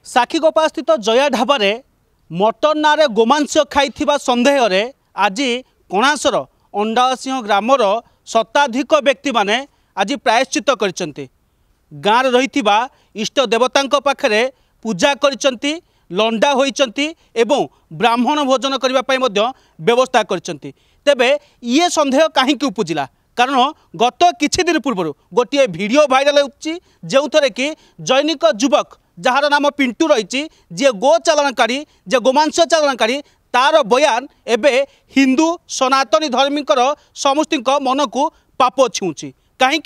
साखीगोपा स्थित जया ढाबारे मटन नारे गोमांस खाई सन्देह आज कणासर अंडासिंह ग्रामर शताधिक व्यक्ति माने आज प्रायश्चित कर गाँव रही इष्ट देवता पाखरे पूजा कर लंडा होइचंती एवं ब्राह्मण भोजन करने व्यवस्था करचंती। तेबे ये संदेह कहीं उपजिला कारण गत किछि दिन पूर्व गोटे वीडियो भाइराल होछि जो थरे कि जैनिक युवक जार नाम पिंटू रही जी गो चालाणकारी जे गोमांस चालाणकारी तार बयान एबे हिंदू सनातनी धर्मीकर समस्त मन को पाप छुँची कहीं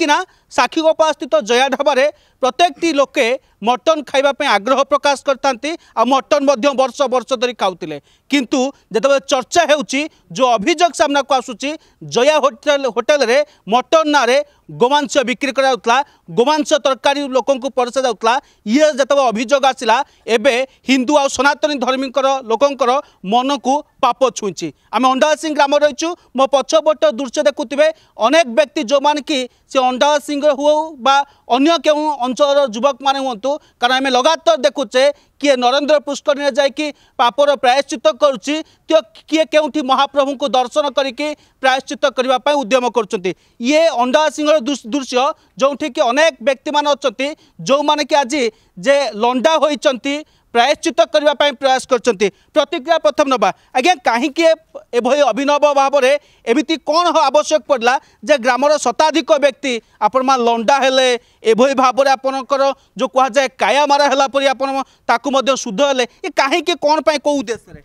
साखीगोपा स्थित जया ढाबारे प्रत्येकटी लोके मटन खाइबापे आग्रह प्रकाश करते मटन वर्ष वर्ष धरी खाऊले किंतु जिते चर्चा होउची जो अभियोग सामना को आसूची जया होटेल रे मटन नारे गोमांस बिक्री करा गोमांस तरकारी लोक परसा जाऊला ये जिते अभियोग आसला एबे हिंदू आ सनातनी धर्मीकर लोकंकर मन को पाप छुँची आम अंडासिंह ग्राम रहीचु मो पछपट दृश्य देखुवे अनेक व्यक्ति जो मान कि से अंडासिंह हो बा अन्य केउ अंचल युवक मैंने हूँ कारण आम लगातार देखुचे किए नरेंद्र पुष्कर जाकि पापर प्रायश्चित करुच्ची तो किए केउठी महाप्रभु को दर्शन करके प्रायश्चित करने उद्यम कर ये अंडासिंह दृश्य जो कि अनेक व्यक्ति मान अच्छा जो मैंने कि आज जे लंडा होती प्रायश्चित करने प्रयास करछंती। प्रतिक्रिया प्रथम नबा आज्ञा कहीं एभली अभिनव भाव में एमती कौन आवश्यक पड़ला जे ग्रामर शताधिक व्यक्ति आपण मा लंडा हेले एभली भाव में आपणकर जो कह जाए काया मारा है परी आपण ताकू मध्य शुद्ध हेले ये कहीं कौन पाई को उद्देश्य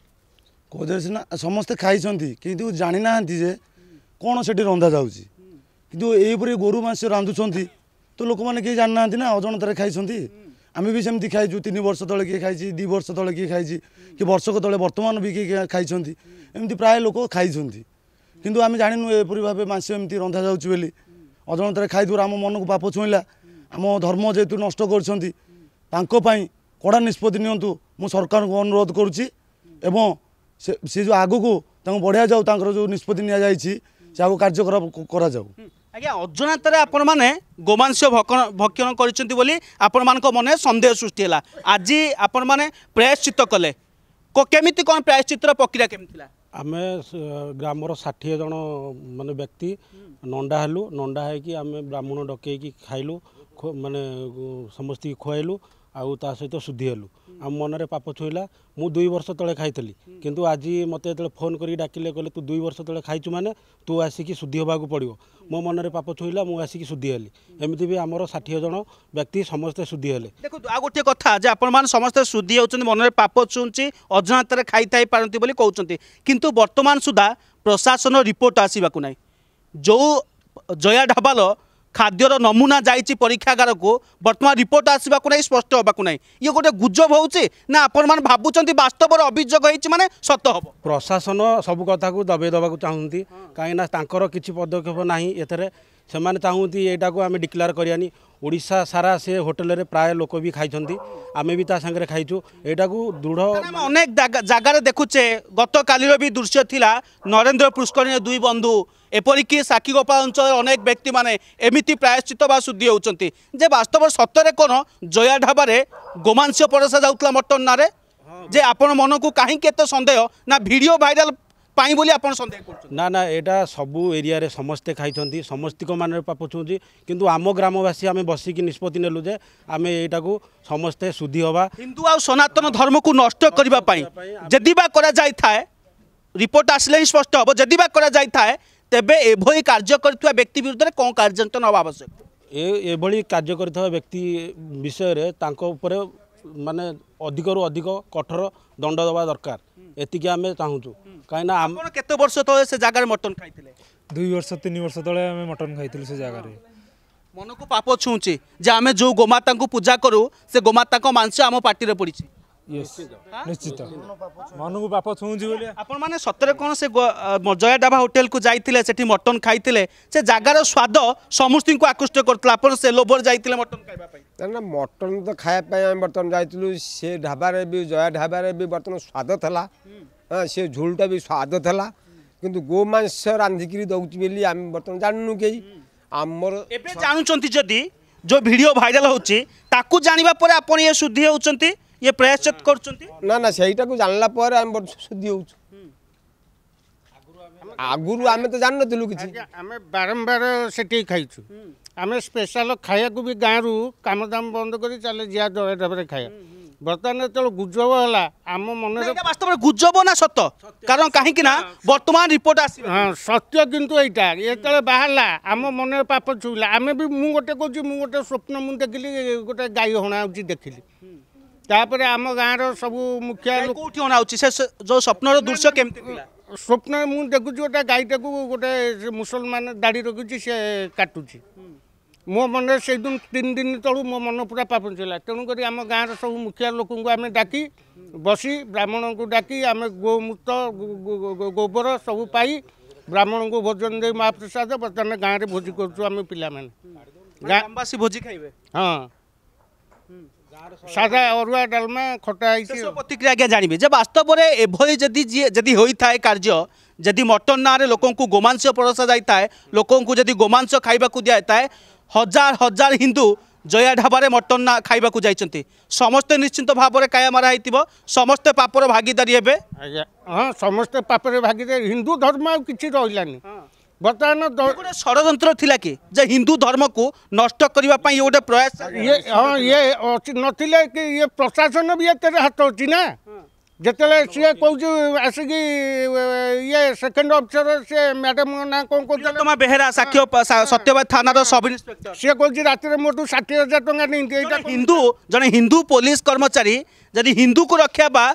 को उद्देश्य ना समस्ते खाई किंतु जानी ना जे कौन से रंधा जाऊँगी किंतु एपरी गोरु मांस रांधुंट तो लोक मैंने कहीं जाना ना अजणतार खाई आम भी सेमती खाइचु 3 वर्ष तले किए खाई 2 वर्ष तले किए खाई कि वर्षक तले बर्तमान भी किए खाई एमती प्राय लोक खाई किंतु आम जानू एपरी भाव मांस एमती रंधा जाऊँच बोली अजणतार खाई आम मन को पाप छुईला आम धर्म जेहेतु नष्ट कर कड़ा निष्पत्ति नियंतु मु सरकार को अनुरोध करुच्ची एवं से जो आग को बढ़िया जाऊ जो निष्पत्ति नि आगे कार्यक्रम करा जाऊ। आज्ञा अजनातार आपण मैंने गोमांस भक्षण कर मन सन्देह सृष्टि है आज आपण मैंने प्रायश्चित कले केमिति कौन प्रायश्चित प्रक्रिया केमिति आम ग्रामर 60 जन माने व्यक्ति नंडा हेलु नंडा है आम ब्राह्मण डकई खाइलु माने समस्त खुआलु आउ ता सहित शुद्धि हेलु आम मनरे पाप छुईला मु 2 वर्ष तले खाइतली किंतु आज मते फोन करी डाकिले कहले तू 2 वर्ष तले खाइचु माने तू आसिकी शुद्धि होबाकू पड़िबो मो मनरे पाप छुईला मु आसिकी शुद्धि हेली एमती भी आमर 60 जन व्यक्ति समस्ते शुद्धि हेले। देखो आ गोटे कथा जे आपण मान समस्ते शुद्धि होउछन मनरे पाप छुंची अजनातारे खाई थाई पारंती बोली कहउछंती किंतु वर्तमान सुधा प्रशासन रिपोर्ट आसीबाकू नै जो जया ढाबाल खाद्यर नमूना जाइए परीक्षागार को बर्तमान रिपोर्ट आसवाक नहीं स्पष्ट होगा नहीं ये गोटे गुजब होउचे ना आपण मान भाबुचंती वास्तव अभियोग होइछि माने सत्य हबो प्रशासन सब कथा को दबे दबाक चाहती कहीं तांकर किछि पदक्षेप नाही एथरे सेमाने चाहती एटा को आम डिक्लेयर करियानी ओडिशा सारा से होटेल रे प्राय लोक भी खाई आमे भी ता संगे खाइछु एटा को दृढ़ अनेक जगार देखुचे गत कालीर भी दृश्य थिला नरेंद्र पुष्कर 2 बंधु एपरिक साखीगोपा अंचल अनेक व्यक्ति माने एमिति प्रायश्चित बा शुद्धि होउचंती जे वास्तव सत्य कौन जया ढाबारे गोमांस परसा जाउतला मटन नारे जे आपण मन को कहीं केते सन्देह ना वीडियो भाइराल पाई बोली आपण सन्देह करछन ना ना एटा सबू एरिया रे समस्ते खाई समस्त को मान पाप छुँची किंतु आम ग्रामवासी आम बसिक निष्पत्ति नेलु जे आम एटा को समस्ते शुद्धि हवा हिंदू आ सनातन धर्म को नष्ट करबा पाई जदि बा करा जाय थाए रिपोर्ट आसले ही स्पष्ट हम जदि बा करा जाय थाए तेबे एभली कार्य करथुवा व्यक्ति विरुद्ध कौन कार्यानुष्ठान हवा आवश्यक एभली कार्य करथुवा व्यक्ति विषय रे तांको ऊपर माने अधिक रु अधिक कठोर दंड दबा दरकार एतिके आमे चाहूछु काई ना हम केते वर्ष तले से जगह मटन खाइथिले 2 वर्ष 3 वर्ष तले आमे मटन खाइथिलु से जगह रे मन को पाप छुँची जे आमे जो गोमाता को पूजा करू से गोमाता को मांस आम पार्टी रे पड़िछि निश्चित मन को पाप छुँची बोली आपण माने सतरे कौन से जया ढाबा होटेल को जाइथिले सेठी मटन खाइथिले से जगार स्वाद समस्त को आकृष्ट करतला आपण से लोभर जाइथिले मटन खाइबा पई ना मटन तो खाया पई हम बर्तन जाइथिलु से ढाबारे भी जया ढाबारे भी बर्तन स्वाद थला हां से झोलटा भी स्वाद थला किंतु गोमांस रांधिकी दउची बेली हम बर्तन जाननु के हमर एबे जानुचंती जदी जो वीडियो भाइराल होची ताकू जानिबा परे आपण ये शुद्धि होउचंती ये प्रायश्चित करछंती ना ना ସେଇଟା କୁ ଜାଣିଲା ପରେ ଆମେ ଶୁଦ୍ଧି ହଉଛୁ ଆଗରୁ ଆମେ ତ ଜାଣିନଥିଲୁ କିଛି ଆମେ ବାରମ୍ବାର ସେଠି ଖାଇଛୁ ଆମେ ସ୍ପେଶାଲ ଖାଇବାକୁ ବି ଗାଁରୁ କାମଦାମ ବନ୍ଦ କରି ଚାଲେ ଯିଆ ଜୟ ଢାବାରେ ଖାଇବା ବର୍ତ୍ତମାନ ଯେତେବେଳେ ଗୁଜବ ହେଲା ଆମ ମନରେ ଏଇଟା ବାସ୍ତବରେ ଗୁଜବ ନା ସତ କାରଣ କାହିଁକି ନା ବର୍ତ୍ତମାନ ରିପୋର୍ଟ ଆସିବ ହଁ ସତ୍ୟ କିନ୍ତୁ ଏଇଟା ଯେତେବେଳେ ବାହାରିଲା ଆମ ମନରେ ପାପ ଛୁଇଁଲା ଆମେ ବି ମୁଁ ଗୋଟେ କହୁଛି ମୁଁ ଗୋଟେ ସ୍ୱପ୍ନ ମୁଁ ଦେଖିଲି ଗୋଟେ ଗାଈ ହଣା ହେଉଛି ଦେଖିଲି ତାପରେ ଆମ ଗାଁର ସବୁ ମୁଖିଆ କୋଉଠି ଅଣା ହଉଛି ସେ ଯୋଉ ସ୍ୱପ୍ନର ଦୃଶ୍ୟ କେମିତି ଥିଲା ସ୍ୱପ୍ନ ମୁଁ ଦେଖୁଛି ଗୋଟେ ଗାଈଟାକୁ ଗୋଟେ ମୁସଲମାନ ଦାଢ଼ି ରଖୁଛି ସେ କାଟୁଛି ମୋ ମନରେ ସେଇଦିନ 3 ଦିନ ତଳୁ ମୋ ମନ ପୁରା ପାପ ଥିଲା ତେଣୁକରି ଆମ ଗାଁର ସବୁ ମୁଖିଆ ଲୋକଙ୍କୁ ଆମେ ଡାକି ବସି ବ୍ରାହ୍ମଣଙ୍କୁ ଡାକି ଆମେ ଗୋମୂତ୍ର ଗୋବର ସବୁ ପାଇ ବ୍ରାହ୍ମଣଙ୍କୁ ଭୋଜନ ଦେଇ ମହାପ୍ରସାଦ ବର୍ତ୍ତମାନ ଗାଁରେ ଭୋଜି କରୁଛୁ ଆମେ ପିଲାମାନେ ଗ୍ରାମବାସୀ ଭୋଜି ଖାଇବେ ହଁ ସାଧା ଅରୁଆ ଡାଲମା ଖଟା ହେଇଛି ପ୍ରତିକ୍ରିୟା ଆଜ୍ଞା ଜାଣିବେ ଯେ ବାସ୍ତବରେ ଏଭଳି ଯଦି ହୋଇଥାଏ କାର୍ଯ୍ୟ ଯଦି ମଟନ ନାଁରେ ଲୋକଙ୍କୁ ଗୋମାଂସ ପରସା ଯାଇଥାଏ ଲୋକଙ୍କୁ ଯଦି ଗୋମାଂସ ଖାଇବାକୁ ଦିଆଯାଇଥାଏ हजार हजार हिंदू जया ढाबारे मटन ना खाइबाकू जाइछंती समस्ते निश्चिंत भाव काया मारा होइतिबो समस्ते पापर भागीदारी हेबे हाँ समस्ते पापर भागीदारी हिंदू धर्म किछि रहिलानी बर्तमान गोटे षड्यंत्र थिला कि जे हिंदू धर्म को नष्ट करबा पई गोटे प्रयास ये हाँ ये नथिले कि ये प्रशासन भी एते हाथ अछि ना जिते सी कौच आसिक ये सेकेंड अफिसर से मैडम ना कौन कौन बेहेरा साक्ष्य सत्यवाद थाना सब इन्स्पेक्टर सी कौच रात मोटू 60,000 टका नहीं हिंदू जने हिंदू पुलिस कर्मचारी जदि हिंदू को रक्षा बा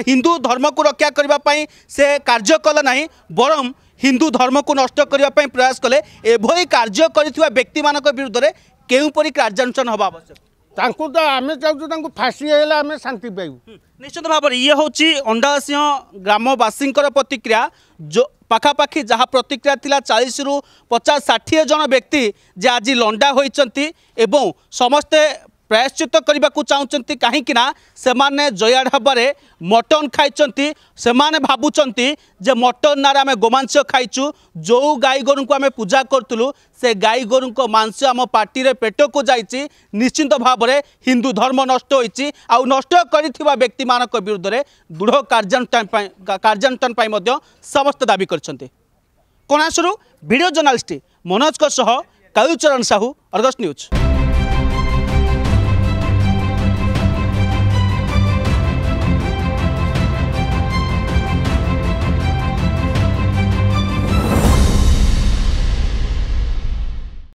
हिंदू धर्म को रक्षा करने से कार्य कले ना बरम हिंदू धर्म को नष्ट करने प्रयास कले एभली कार्य कर व्यक्ति मान विरुद्ध में केउपरि कार्यानुष्ठान हवा आवश्यक तांको तो आम चाहूँ फाँसी है आम शांति पाइबू निश्चित भाव ये हूँ अंडासिंह ग्रामवासी प्रतिक्रिया जो पाखापाखि जहाँ प्रतिक्रिया थिला 40 रु 50-60 जन व्यक्ति जे आज लंडा होइचंती एवं समस्ते प्रायश्चित करने को चाहते कहीं सेमाने जया ढाबारे मटन खाई सेमाने भावुंट जे मटन नारे आम गोमांस खाइचु जो गाई गोरु को आम पूजा करूँ से गाई गोरु को मांस आम पार्टी पेट को जाइए निश्चिंत भाव में हिंदू धर्म नष्ट होती नष्ट कर व्यक्ति मान विरुद्ध में दृढ़ कार्यानुष्ठान समस्त दाबी करछन्ते। कोणासुरु video journalist Manoj Kalucharan Sahu Argus news.